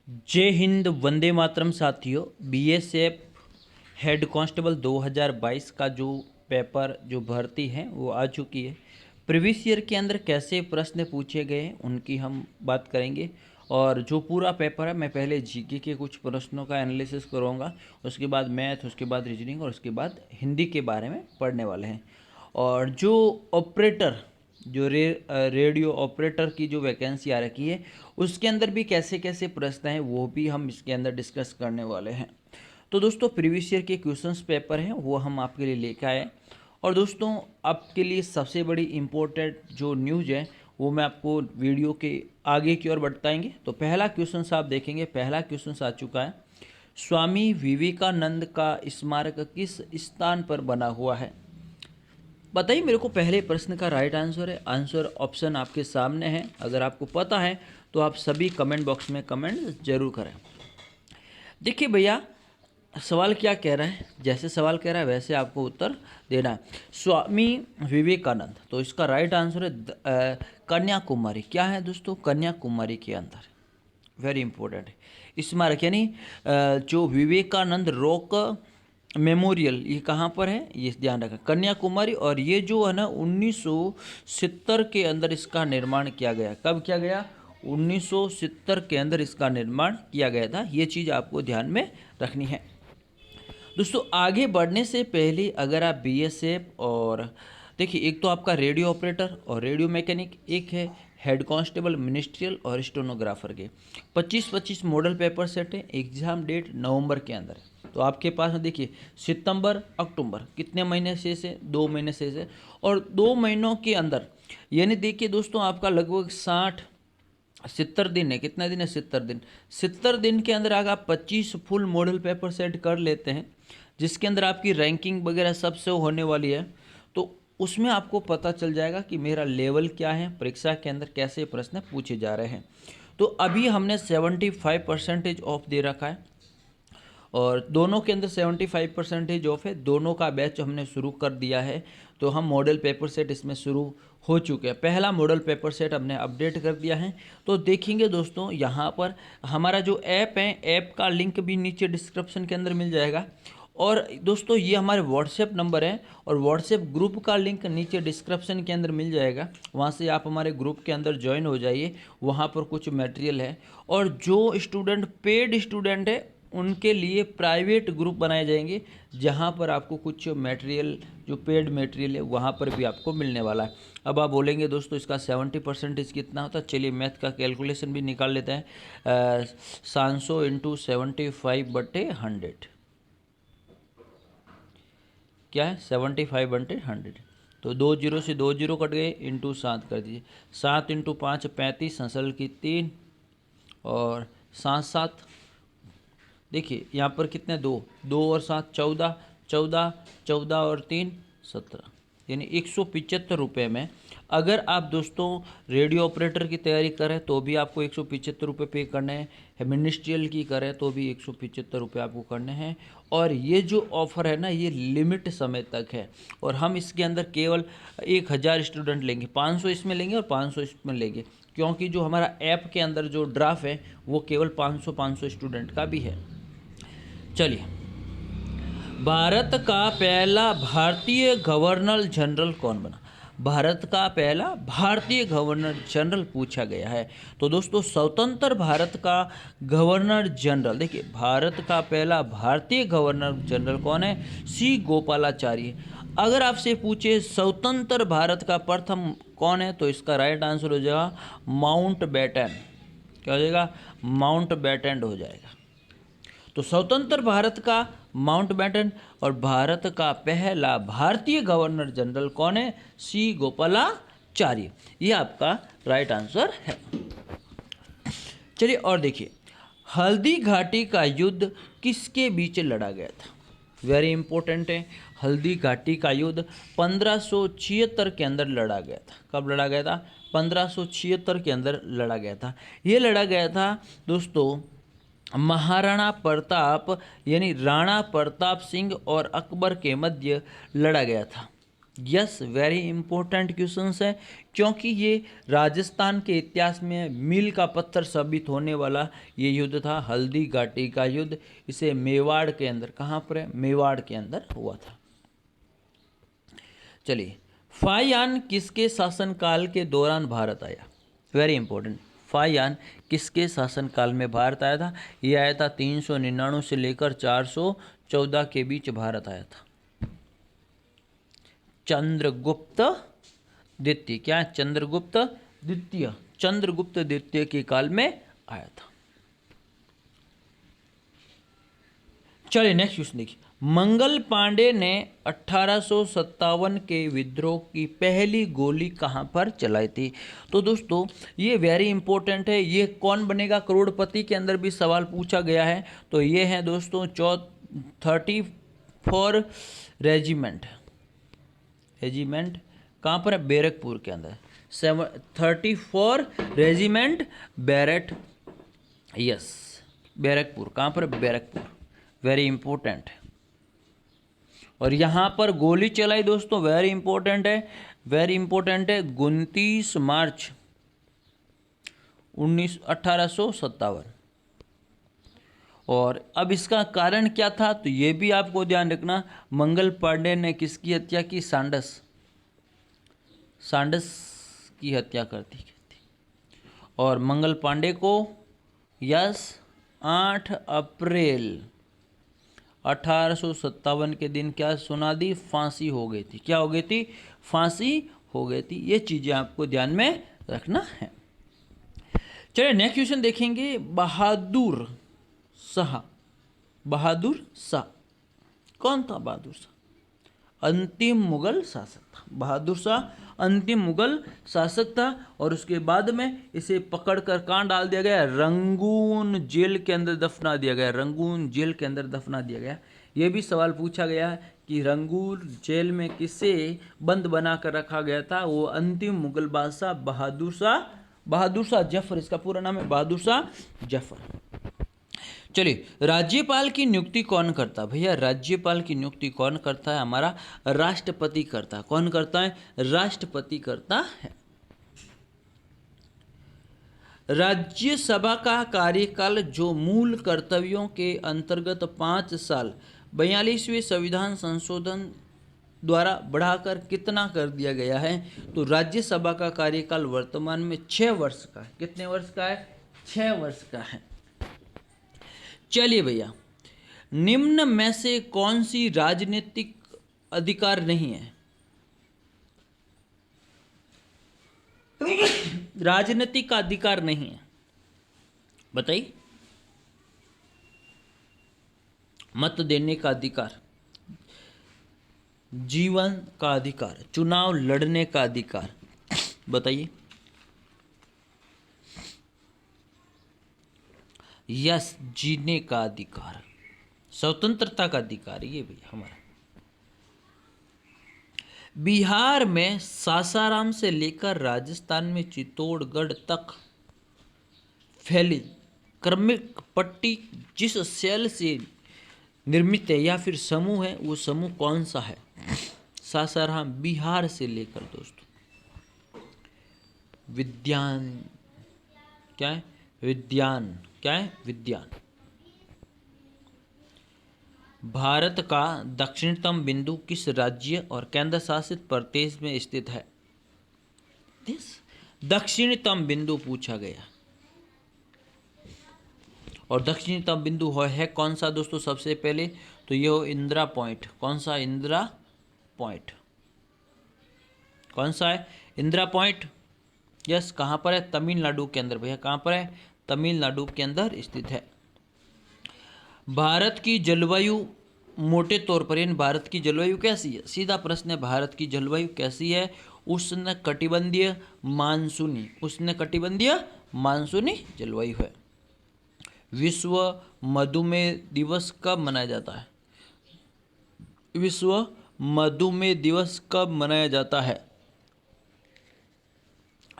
जय हिंद, वंदे मातरम साथियों। BSF head constable 2022 का जो पेपर जो भर्ती है वो आ चुकी है। प्रीवियस ईयर के अंदर कैसे प्रश्न पूछे गए हैं उनकी हम बात करेंगे। और जो पूरा पेपर है मैं पहले जीके के कुछ प्रश्नों का एनालिसिस करूँगा, उसके बाद मैथ, उसके बाद रीजनिंग और उसके बाद हिंदी के बारे में पढ़ने वाले हैं। और जो ऑपरेटर जो रेडियो ऑपरेटर की जो वैकेंसी आ रखी है उसके अंदर भी कैसे कैसे प्रश्न हैं वो भी हम इसके अंदर डिस्कस करने वाले हैं। तो दोस्तों प्रीवियस ईयर के क्वेश्चंस पेपर हैं वो हम आपके लिए लेकर आए। और दोस्तों आपके लिए सबसे बड़ी इम्पोर्टेंट जो न्यूज़ है वो मैं आपको वीडियो के आगे की ओर बताएंगे। तो पहला क्वेश्चन आप देखेंगे, पहला क्वेश्चन आ चुका है, स्वामी विवेकानंद का स्मारक किस स्थान पर बना हुआ है? बताइए मेरे को पहले प्रश्न का राइट आंसर है। आंसर ऑप्शन आपके सामने है, अगर आपको पता है तो आप सभी कमेंट बॉक्स में कमेंट जरूर करें। देखिए भैया सवाल क्या कह रहा है, जैसे सवाल कह रहा है वैसे आपको उत्तर देना है। स्वामी विवेकानंद, तो इसका राइट आंसर है कन्याकुमारी। क्या है दोस्तों? कन्याकुमारी के अंदर, वेरी इंपॉर्टेंट है स्मारक, यानी जो विवेकानंद रॉक मेमोरियल ये कहाँ पर है ये ध्यान रखें, कन्याकुमारी। और ये जो है ना 1970 के अंदर इसका निर्माण किया गया। कब किया गया? 1970 के अंदर इसका निर्माण किया गया था। ये चीज़ आपको ध्यान में रखनी है। दोस्तों आगे बढ़ने से पहले अगर आप बीएसएफ और देखिए, एक तो आपका रेडियो ऑपरेटर और रेडियो मैकेनिक, एक है हेड कांस्टेबल मिनिस्ट्रियल और स्टेनोग्राफर के 25-25 मॉडल पेपर सेट है। एग्जाम डेट नवंबर के अंदर है। तो आपके पास में देखिए सितंबर अक्टूबर कितने महीने शेष है? 2 महीने शेष है। और 2 महीनों के अंदर यानी देखिए दोस्तों आपका लगभग 70 दिन है। कितना दिन है? 70 दिन। 70 दिन के अंदर अगर आप 25 फुल मॉडल पेपर सेट कर लेते हैं जिसके अंदर आपकी रैंकिंग वगैरह सब से होने वाली है, तो उसमें आपको पता चल जाएगा कि मेरा लेवल क्या है, परीक्षा के अंदर कैसे प्रश्न पूछे जा रहे हैं। तो अभी हमने 75% ऑफ दे रखा है और दोनों के अंदर 75% ऑफ है। दोनों का बैच हमने शुरू कर दिया है। तो हम मॉडल पेपर सेट इसमें शुरू हो चुके हैं। पहला मॉडल पेपर सेट हमने अपडेट कर दिया है। तो देखेंगे दोस्तों यहाँ पर हमारा जो ऐप है, ऐप का लिंक भी नीचे डिस्क्रिप्शन के अंदर मिल जाएगा। और दोस्तों ये हमारे व्हाट्सएप नंबर है और व्हाट्सएप ग्रुप का लिंक नीचे डिस्क्रिप्शन के अंदर मिल जाएगा। वहाँ से आप हमारे ग्रुप के अंदर ज्वाइन हो जाइए। वहाँ पर कुछ मटेरियल है और जो स्टूडेंट पेड स्टूडेंट है उनके लिए प्राइवेट ग्रुप बनाए जाएंगे जहाँ पर आपको कुछ मटेरियल जो पेड मटेरियल है वहाँ पर भी आपको मिलने वाला है। अब आप बोलेंगे दोस्तों इसका 70% कितना होता है? चलिए मैथ का कैलकुलेशन भी निकाल लेते हैं। 700 इंटू 75/100 क्या है? 75/100। तो 2 जीरो से 2 जीरो कट गए, इंटू 7 कर दीजिए। 7 इंटू 5 35, हंसल की 3 और 7 देखिए यहाँ पर कितने? 2 2 और 7 14 14 14 और 3 17, यानी 175 रुपये में अगर आप दोस्तों रेडियो ऑपरेटर की तैयारी करें तो भी आपको 175 रुपये पे करने हैं, मिनिस्ट्रियल की करें तो भी 175 रुपये आपको करने हैं। और ये जो ऑफ़र है ना ये लिमिट समय तक है और हम इसके अंदर केवल 1000 स्टूडेंट लेंगे। 500 इसमें लेंगे और 500 इसमें लेंगे, क्योंकि जो हमारा ऐप के अंदर जो ड्राफ्ट है वो केवल 500 स्टूडेंट का भी है। चलिए, भारत का पहला भारतीय गवर्नर जनरल कौन बना? भारत का पहला भारतीय गवर्नर जनरल पूछा गया है। तो दोस्तों स्वतंत्र भारत का गवर्नर जनरल, देखिए भारत का पहला भारतीय गवर्नर जनरल कौन है? सी गोपालाचारी। अगर आपसे पूछे स्वतंत्र भारत का प्रथम कौन है तो इसका राइट आंसर हो जाएगा माउंट बैटन। क्या हो जाएगा? माउंट बैटन हो जाएगा। तो स्वतंत्र भारत का माउंट बैटन और भारत का पहला भारतीय गवर्नर जनरल कौन है? सी गोपालाचार्य। ये आपका राइट आंसर है। चलिए और देखिए, हल्दी घाटी का युद्ध किसके बीच लड़ा गया था? वेरी इंपॉर्टेंट है। हल्दी घाटी का युद्ध 1576 के अंदर लड़ा गया था। कब लड़ा गया था? 1576 के अंदर लड़ा गया था। ये लड़ा गया था दोस्तों महाराणा प्रताप यानी राणा प्रताप सिंह और अकबर के मध्य लड़ा गया था। यस, वेरी इंपॉर्टेंट क्वेश्चंस है, क्योंकि ये राजस्थान के इतिहास में मील का पत्थर साबित होने वाला ये युद्ध था, हल्दी घाटी का युद्ध। इसे मेवाड़ के अंदर, कहाँ पर है, मेवाड़ के अंदर हुआ था। चलिए, फाहियान किसके शासनकाल के दौरान भारत आया? वेरी इंपॉर्टेंट, फाहियान किसके शासनकाल में भारत आया था? ये आया था 399 से लेकर 414 के बीच भारत आया था। चंद्रगुप्त द्वितीय, क्या है, चंद्रगुप्त द्वितीय, चंद्रगुप्त द्वितीय के काल में आया था। चलिए नेक्स्ट क्वेश्चन देखिए, मंगल पांडे ने 1857 के विद्रोह की पहली गोली कहां पर चलाई थी? तो दोस्तों ये वेरी इंपॉर्टेंट है, ये कौन बनेगा करोड़पति के अंदर भी सवाल पूछा गया है। तो ये है दोस्तों 34 रेजिमेंट, रेजिमेंट कहाँ पर है, बैरकपुर के अंदर। 34 रेजिमेंट बैरट, यस बैरकपुर, कहाँ पर, बैरकपुर, वेरी इंपॉर्टेंट। और यहाँ पर गोली चलाई दोस्तों, वेरी इंपॉर्टेंट है, वेरी इंपॉर्टेंट है, 29 मार्च 1857। और अब इसका कारण क्या था, तो ये भी आपको ध्यान रखना, मंगल पांडे ने किसकी हत्या की, सांडस, सांडस की हत्या कर दी थी। और मंगल पांडे को यस 8 अप्रैल 1857 के दिन क्या सुना दी, फांसी हो गई थी। क्या हो गई थी, फांसी हो गई थी। ये चीज़ें आपको ध्यान में रखना है। चलिए नेक्स्ट क्वेश्चन देखेंगे, बहादुर शाह, बहादुर शाह कौन था? बहादुर शाह अंतिम मुगल शासक था। बहादुर शाह अंतिम मुगल शासक था, और उसके बाद में इसे पकड़कर कहाँ डाल दिया गया, रंगून जेल के अंदर दफना दिया गया, रंगून जेल के अंदर दफना दिया गया। ये भी सवाल पूछा गया है कि रंगून जेल में किसे बंद बना कर रखा गया था? वो अंतिम मुगल बादशाह बहादुर शाह, बहादुर शाह जफर, इसका पूरा नाम है बहादुर शाह जफर। चलिए, राज्यपाल की नियुक्ति कौन करता है? भैया राज्यपाल की नियुक्ति कौन करता है? हमारा राष्ट्रपति करता है। कौन करता है? राष्ट्रपति करता है। राज्यसभा का कार्यकाल जो मूल कर्तव्यों के अंतर्गत 5 साल 42वें संविधान संशोधन द्वारा बढ़ाकर कितना कर दिया गया है? तो राज्यसभा का कार्यकाल वर्तमान में 6 वर्ष का है। कितने वर्ष का है? 6 वर्ष का है। चलिए भैया, निम्न में से कौन सी राजनीतिक अधिकार नहीं है? राजनीतिक अधिकार नहीं है, बताइए। मत देने का अधिकार, जीवन का अधिकार, चुनाव लड़ने का अधिकार, बताइए। यस, जीने का अधिकार, स्वतंत्रता का अधिकार, ये भैया हमारा। बिहार में सासाराम से लेकर राजस्थान में चित्तौड़गढ़ तक फैली क्रमिक पट्टी जिस शैल से निर्मित है या फिर समूह है, वो समूह कौन सा है? सासाराम बिहार से लेकर दोस्तों विज्ञान, क्या है? विज्ञान, क्या है? विज्ञान। भारत का दक्षिणतम बिंदु किस राज्य और केंद्र शासित प्रदेश में स्थित है? दक्षिणतम बिंदु पूछा गया, और दक्षिणतम बिंदु है कौन सा दोस्तों? सबसे पहले तो ये हो इंदिरा पॉइंट। कौन सा? इंदिरा पॉइंट। कौन सा है? इंदिरा पॉइंट। यस, कहाँ पर है? तमिलनाडु के अंदर भैया। कहाँ पर है? तमिलनाडु के अंदर स्थित है। भारत की जलवायु मोटे तौर पर, इन भारत की जलवायु कैसी है? सीधा प्रश्न है, भारत की जलवायु कैसी है? उष्ण कटिबंधीय मानसूनी, उष्ण कटिबंधीय मानसूनी जलवायु है। विश्व मधुमेह दिवस कब मनाया जाता है? विश्व मधुमेह दिवस कब मनाया जाता है?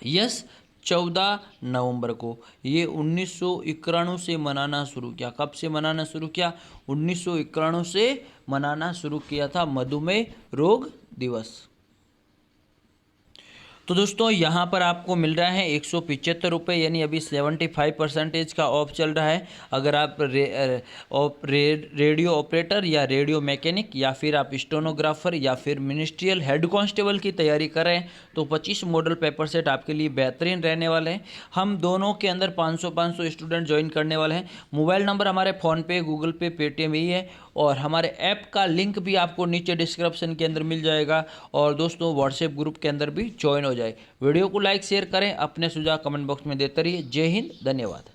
यस, 14 नवंबर को। ये 1991 से मनाना शुरू किया। कब से मनाना शुरू किया? 1991 से मनाना शुरू किया था मधुमेह रोग दिवस। तो दोस्तों यहाँ पर आपको मिल रहा है 175 रुपये, यानी अभी 75% का ऑफ चल रहा है। अगर आप रेडियो ऑपरेटर या रेडियो मैकेनिक या फिर आप स्टेनोग्राफर या फिर मिनिस्ट्रियल हेड कांस्टेबल की तैयारी कर रहे हैं तो 25 मॉडल पेपर सेट आपके लिए बेहतरीन रहने वाले हैं। हम दोनों के अंदर 500 स्टूडेंट ज्वाइन करने वाले हैं। मोबाइल नंबर हमारे फ़ोनपे, गूगल पे, पेटीएम ही है, और हमारे ऐप का लिंक भी आपको नीचे डिस्क्रिप्शन के अंदर मिल जाएगा। और दोस्तों व्हाट्सएप ग्रुप के अंदर भी ज्वाइन हो जाए। वीडियो को लाइक शेयर करें, अपने सुझाव कमेंट बॉक्स में देते रहिए। जय हिंद, धन्यवाद।